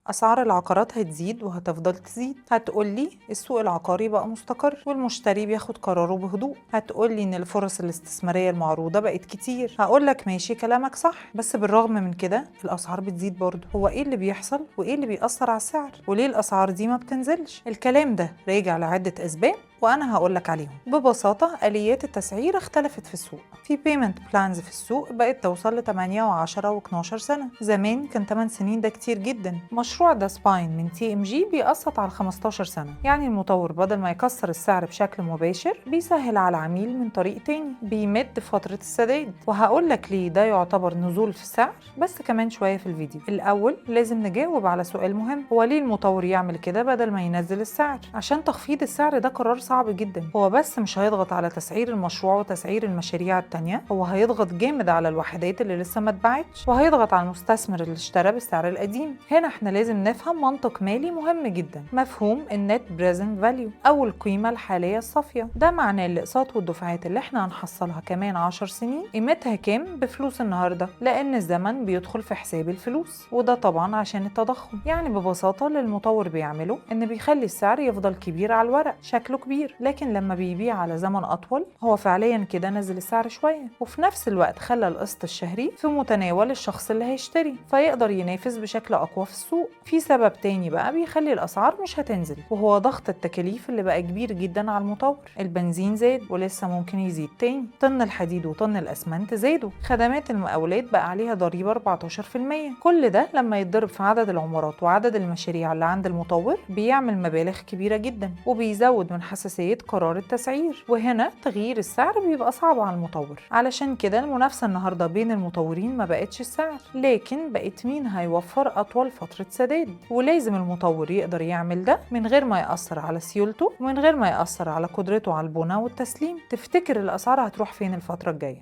أسعار العقارات هتزيد وهتفضل تزيد. هتقولي السوق العقاري بقى مستقر والمشتري بياخد قراره بهدوء. هتقولي إن الفرص الاستثمارية المعروضة بقت كتير. هقولك ماشي، كلامك صح، بس بالرغم من كده الأسعار بتزيد برضه. هو إيه اللي بيحصل وإيه اللي بيأثر على السعر؟ وليه الأسعار دي ما بتنزلش؟ الكلام ده راجع لعدة أسباب وأنا هقولك عليهم. ببساطة آليات التسعير اختلفت في السوق. في بيمنت بلانز في السوق بقت توصل ل 8 و10 و12 سنة. زمان كان 8 سنين ده كتير جدا. مشروع ده سباين من TMG بيقسط على 15 سنة. يعني المطور بدل ما يكسر السعر بشكل مباشر بيسهل على العميل من طريق تاني، بيمد فترة السداد. وهقولك ليه ده يعتبر نزول في السعر بس كمان شوية في الفيديو. الأول لازم نجاوب على سؤال مهم، هو ليه المطور يعمل كده بدل ما ينزل السعر؟ عشان تخفيض السعر ده قرار صعب جدا. هو بس مش هيضغط على تسعير المشروع وتسعير المشاريع التانية، هو هيضغط جامد على الوحدات اللي لسه ما اتباعتش، وهيضغط على المستثمر اللي اشترى بالسعر القديم. هنا احنا لازم نفهم منطق مالي مهم جدا، مفهوم النت بريزنت فاليو او القيمة الحالية الصافية. ده معناه الاقساط والدفعات اللي احنا هنحصلها كمان 10 سنين قيمتها كام بفلوس النهارده، لان الزمن بيدخل في حساب الفلوس، وده طبعا عشان التضخم. يعني ببساطة اللي المطور بيعمله ان بيخلي السعر يفضل كبير على الورق، شكله كبير، لكن لما بيبيع على زمن أطول هو فعليا كده نزل السعر شوية، وفي نفس الوقت خلى القسط الشهري في متناول الشخص اللي هيشتري، فيقدر ينافس بشكل أقوى في السوق. في سبب تاني بقى بيخلي الأسعار مش هتنزل، وهو ضغط التكاليف اللي بقى كبير جدا على المطور. البنزين زاد ولسه ممكن يزيد تاني، طن الحديد وطن الأسمنت زادوا، خدمات المقاولات بقى عليها ضريبة 14%. كل ده لما يتضرب في عدد العمارات وعدد المشاريع اللي عند المطور بيعمل مبالغ كبيرة جدا، وبيزود من حساسية قرار التسعير. وهنا تغيير السعر بيبقى صعب على المطور. علشان كده المنافسة النهاردة بين المطورين ما بقتش السعر، لكن بقت مين هيوفر أطول فترة سداد. ولازم المطور يقدر يعمل ده من غير ما يأثر على سيولته ومن غير ما يأثر على قدرته على البناء والتسليم. تفتكر الأسعار هتروح فين الفترة الجاية؟